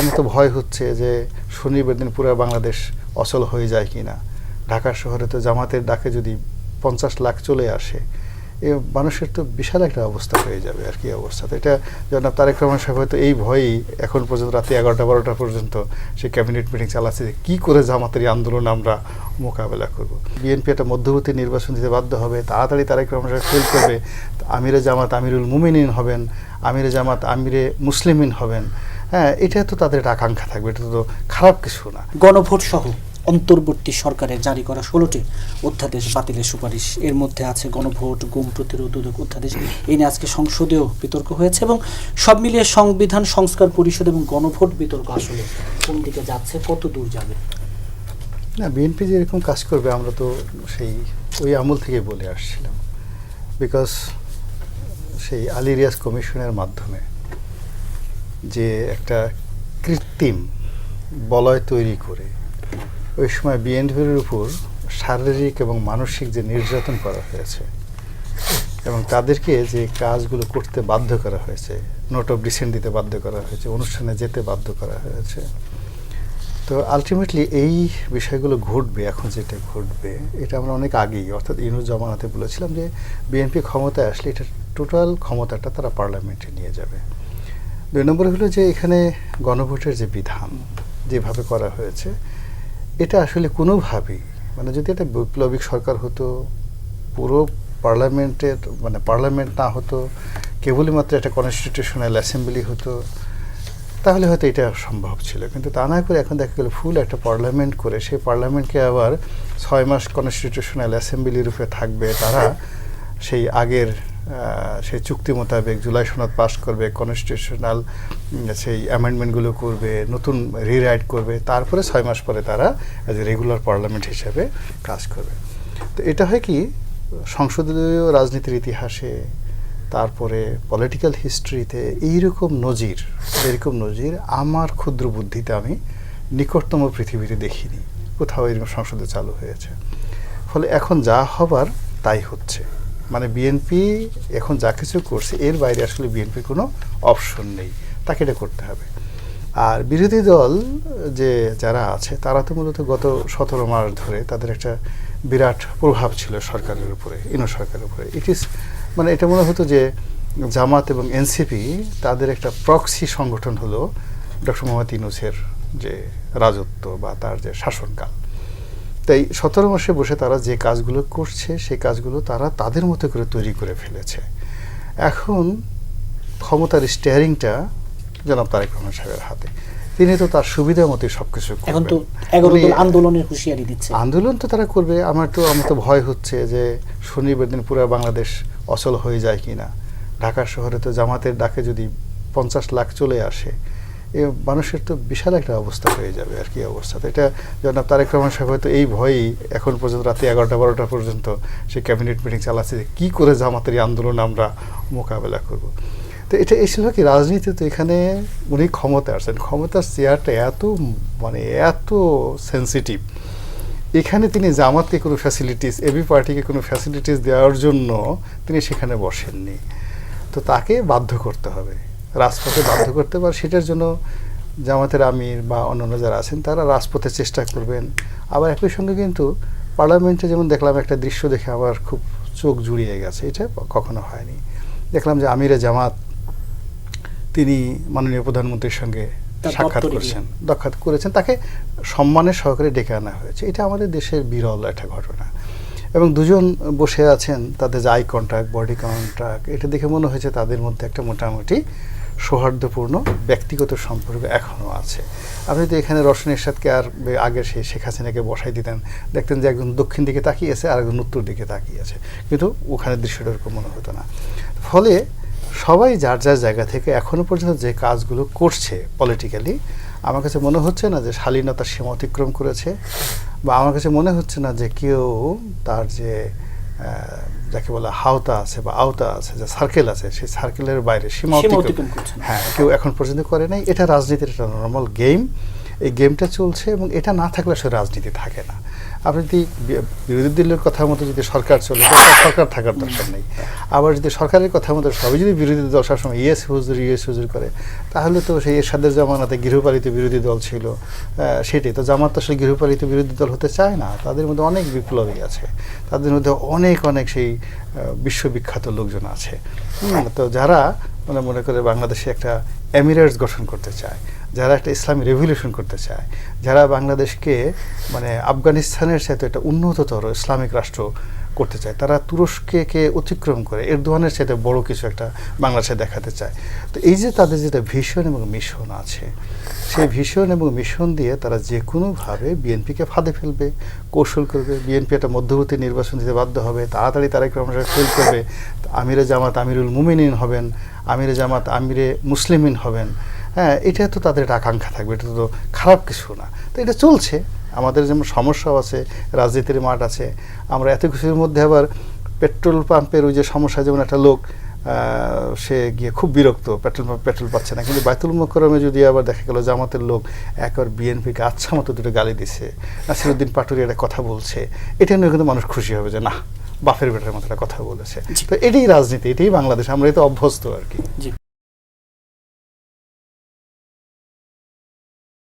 আমার তো ভয় হচ্ছে যে শনিবার দিন পুরো বাংলাদেশ অচল হয়ে যায় কিনা। ঢাকা শহরে তো জামাতের ডাকে যদি 50 লাখ চলে আসে, এ মানুষের তো বিশাল একটা অবস্থা হয়ে যাবে আর কি অবস্থা। তো এটা জনাব তারেক রহমান সাহেব হয়তো এই ভয়েই এখন পর্যন্ত রাতে 11টা-12টা পর্যন্ত সে ক্যাবিনেট মিটিং চালাচ্ছে যে কী করে জামাতের এই আন্দোলন আমরা মোকাবেলা করব। বিএনপি একটা মধ্যবর্তী নির্বাচন দিতে বাধ্য হবে, তাড়াতাড়ি তারেক রহমান সাহেব ফেল করবে, আমিরে জামাত আমিরুল মুমিনিন হবেন, আমিরে জামাত আমিরে মুসলিমিন হবেন। হ্যাঁ, এটা তো তাদের একটা আকাঙ্ক্ষা থাকবে, এটা তো খারাপ কিছু না। গণভোট সহ অন্তর্বর্তী সরকারের জারি করা 16টি অধ্যাদেশ বাতিলের সুপারিশ, এর মধ্যে আছে গণভোট, গুম প্রতিরোধ অধ্যাদেশ। এই নিয়ে আজকে সংসদেও বিতর্ক হয়েছে এবং সব মিলিয়ে সংবিধান সংস্কার পরিষদ এবং গণভোট বিতর্ক আসলে কোন দিকে যাচ্ছে, কত দূর যাবে? না, বিএনপি যে এরকম কাজ করবে আমরা তো সেই ওই আমল থেকে বলে আসছিলাম। বিকজ সেই আলী রিয়াজ কমিশনের মাধ্যমে যে একটা কৃত্রিম বলয় তৈরি করে ওই সময় বিএনপির উপর শারীরিক এবং মানসিক যে নির্যাতন করা হয়েছে এবং তাদেরকে যে কাজগুলো করতে বাধ্য করা হয়েছে, নোট অফ ডিসেন্ট দিতে বাধ্য করা হয়েছে, অনুষ্ঠানে যেতে বাধ্য করা হয়েছে, তো আলটিমেটলি এই বিষয়গুলো ঘটবে। এখন যেটা ঘটবে এটা আমরা অনেক আগেই অর্থাৎ ইউনূস জামানাতে বলেছিলাম যে বিএনপি ক্ষমতায় আসলে এটা টোটাল ক্ষমতাটা তারা পার্লামেন্টে নিয়ে যাবে। 2 নম্বর হলো যে এখানে গণভোটের যে বিধান যেভাবে করা হয়েছে এটা আসলে কোনোভাবেই, মানে যদি এটা বৈপ্লবিক সরকার হতো, পুরো পার্লামেন্টের মানে পার্লামেন্ট না হতো, কেবলই মাত্র একটা কনস্টিটিউশনাল অ্যাসেম্বলি হতো, তাহলে হয়তো এটা সম্ভব ছিল। কিন্তু তা না করে এখন দেখা গেল ফুল একটা পার্লামেন্ট করে সেই পার্লামেন্টকে আবার 6 মাস কনস্টিটিউশনাল অ্যাসেম্বলির উপরে থাকবে, তারা সেই আগের সেই চুক্তি মোতাবেক জুলাই সনদ পাস করবে, কনস্টিটিউশনাল সেই অ্যামেন্ডমেন্টগুলো করবে, নতুন রিরাইট করবে, তারপরে 6 মাস পরে তারা অ্যাজ এ রেগুলার পার্লামেন্ট হিসেবে কাজ করবে। তো এটা হয় কি সংসদীয় রাজনীতির ইতিহাসে, তারপরে পলিটিক্যাল হিস্ট্রিতে এরকম নজির আমার ক্ষুদ্র বুদ্ধিতে আমি নিকটতম পৃথিবীতে দেখিনি, কোথাও এরকম সংসদে চালু হয়েছে। ফলে এখন যা হবার তাই হচ্ছে, মানে বিএনপি এখন যা কিছু করছে এর বাইরে আসলে বিএনপির কোনো অপশন নেই, তাকে এটা করতে হবে। আর বিরোধী দল যে যারা আছে তারা তো মূলত গত 17 মাস ধরে তাদের একটা বিরাট প্রভাব ছিল সরকারের উপরে, সরকারের উপরে। মানে এটা মনে হতো যে জামাত এবং এনসিপি তাদের একটা প্রক্সি সংগঠন হলো ডক্টর মোহাম্মদ ইউনূসের যে রাজত্ব বা তার যে শাসনকাল। তাই 17 মাসে বসে তারা যে কাজগুলো করছে সেই কাজগুলো তারা তাদের মতো করে তৈরি করে ফেলেছে। এখন ক্ষমতার স্টিয়ারিংটা জনাব তারেক রহমান সাহেবের হাতে, তিনি তো তার সুবিধা মতোই সবকিছু করবেন। এখন তো 11 দল আন্দোলনের হুঁশিয়ারি দিচ্ছে। আন্দোলন তো তারা করবে। আমার তো ভয় হচ্ছে যে শনিবার দিন পুরো বাংলাদেশ অচল হয়ে যায় কিনা। ঢাকা শহরে তো জামাতের ডাকে যদি 50 লাখ চলে আসে, এ মানুষের তো বিশাল একটা অবস্থা হয়ে যাবে আর কি অবস্থা। তো এটা জনাব তারেক রহমান সাহেব হয়তো এই ভয়েই এখন পর্যন্ত রাতে 11টা-12টা পর্যন্ত সে ক্যাবিনেট মিটিং চালাচ্ছে যে কী করে জামাতের এই আন্দোলন আমরা মোকাবেলা করব। তো এটা এসেছিল কি রাজনীতি, তো এখানে উনি ক্ষমতা আসছেন, ক্ষমতার চেয়ারটা এত সেন্সিটিভ, এখানে তিনি জামাতকে কোনো ফ্যাসিলিটিস, এবি পার্টিকে কোনো ফ্যাসিলিটিস দেওয়ার জন্য তিনি সেখানে বসেননি। তো তাকে বাধ্য করতে হবে, রাজপথে বাধ্য করতে পারে। সেটার জন্য জামাতের আমির বা অন্যান্য যারা আছেন তারা রাজপথে চেষ্টা করবেন। আবার একই সঙ্গে কিন্তু পার্লামেন্টে যেমন দেখলাম একটা দৃশ্য দেখে আমার খুব চোখ জুড়িয়ে গেছে, এটা কখনো হয়নি। দেখলাম যে আমিরে জামাত তিনি মাননীয় প্রধানমন্ত্রীর সঙ্গে সাক্ষাৎ করেছেন, তাকে সম্মানের সহকারে ডেকে আনা হয়েছে। এটা আমাদের দেশের বিরল একটা ঘটনা। এবং দুজন বসে আছেন, তাদের যে আই কন্ট্যাক্ট, বডি কন্ট্যাক্ট, এটা দেখে মনে হয়েছে তাদের মধ্যে একটা মোটামুটি সৌহার্দ্যপূর্ণ ব্যক্তিগত সম্পর্ক এখনও আছে। আপনি তো এখানে রওশন এরশাদকে আর আগে সেই শেখ হাসিনাকে বসাই দিতেন, দেখতেন যে একজন দক্ষিণ দিকে তাকিয়েছে আর একজন উত্তর দিকে তাকিয়েছে, কিন্তু ওখানে দৃশ্যটা এরকম মনে হতো না। ফলে সবাই যার যার জায়গা থেকে এখনও পর্যন্ত যে কাজগুলো করছে পলিটিক্যালি, আমার কাছে মনে হচ্ছে না যে শালীনতার সীমা অতিক্রম করেছে, বা আমার কাছে মনে হচ্ছে না যে কেউ তার যে যাকে বলা হাওতা আছে বা আওতা আছে, যে সার্কেল আছে, সেই সার্কেলের বাইরে সীমা অতিক্রম কেউ এখন পর্যন্ত করে নাই। এটা রাজনীতির একটা নর্মাল গেম, এই গেমটা চলছে এবং এটা না থাকলে আসলে রাজনীতি থাকে না। আপনি যদি বিরোধী দলের কথা মতো যদি সরকার চলে সরকার থাকার দরকার নেই। আবার যদি সরকারের কথা মতো সবাই যদি বিরোধী দল সবসময় ইয়েস হুজুর করে, তাহলে তো সেই এরশাদের জামানাতে গৃহপালিত বিরোধী দল ছিল, সেটাই তো। জামাত তো আসলে গৃহপালিত বিরোধী দল হতে চায় না, তাদের মধ্যে অনেক বিপ্লবী আছে, তাদের মধ্যে অনেক সেই বিশ্ববিখ্যাত লোকজন আছে। তো যারা মনে করে বাংলাদেশে একটা এমিরেটস গঠন করতে চায়, যারা একটা ইসলামী রেভলিউশন করতে চায়, যারা বাংলাদেশকে আফগানিস্তানের সাথে একটা উন্নততর ইসলামিক রাষ্ট্র করতে চায়, তারা তুরস্ককে অতিক্রম করে এরদোয়ানের সাথে বড় কিছু একটা বাংলাদেশে দেখাতে চায়। তো এই যে তাদের যেটা ভিশন এবং মিশন আছে, সেই ভিশন এবং মিশন দিয়ে তারা যে কোনোভাবে বিএনপিকে ফাঁদে ফেলবে, কৌশল করবে। বিএনপি একটা মধ্যবর্তী নির্বাচন দিতে বাধ্য হবে, তাড়াতাড়ি তারেক রহমান ফেল করবে, আমিরে জামাত আমিরুল মুমিনিন হবেন, আমিরে জামাত আমিরে মুসলিমিন হবেন। হ্যাঁ, এটা তো তাদের একটা আকাঙ্ক্ষা থাকবে, এটা তো খারাপ কিছু না। তো এটা চলছে। আমাদের যেমন সমস্যাও আছে, রাজনীতির মাঠ আছে, আমরা এত কিছুর মধ্যে আবার পেট্রোল পাম্পের ওই যে সমস্যা, যেমন একটা লোক সে গিয়ে খুব বিরক্ত, পেট্রোল পাচ্ছে না, কিন্তু বাইতুল মোকাররমে যদি আবার দেখা গেল জামাতের লোক একবার বিএনপিকে আচ্ছা মতো দুটো গালি দিছে, নাসিরুদ্দিন পাটোয়ারি একটা কথা বলছে, এটা নিয়ে কিন্তু মানুষ খুশি হবে যে না, বাপের বেটার মতো একটা কথা বলেছে। তো এটাই রাজনীতি, এটাই বাংলাদেশ, আমরা এটা অভ্যস্ত আর কি।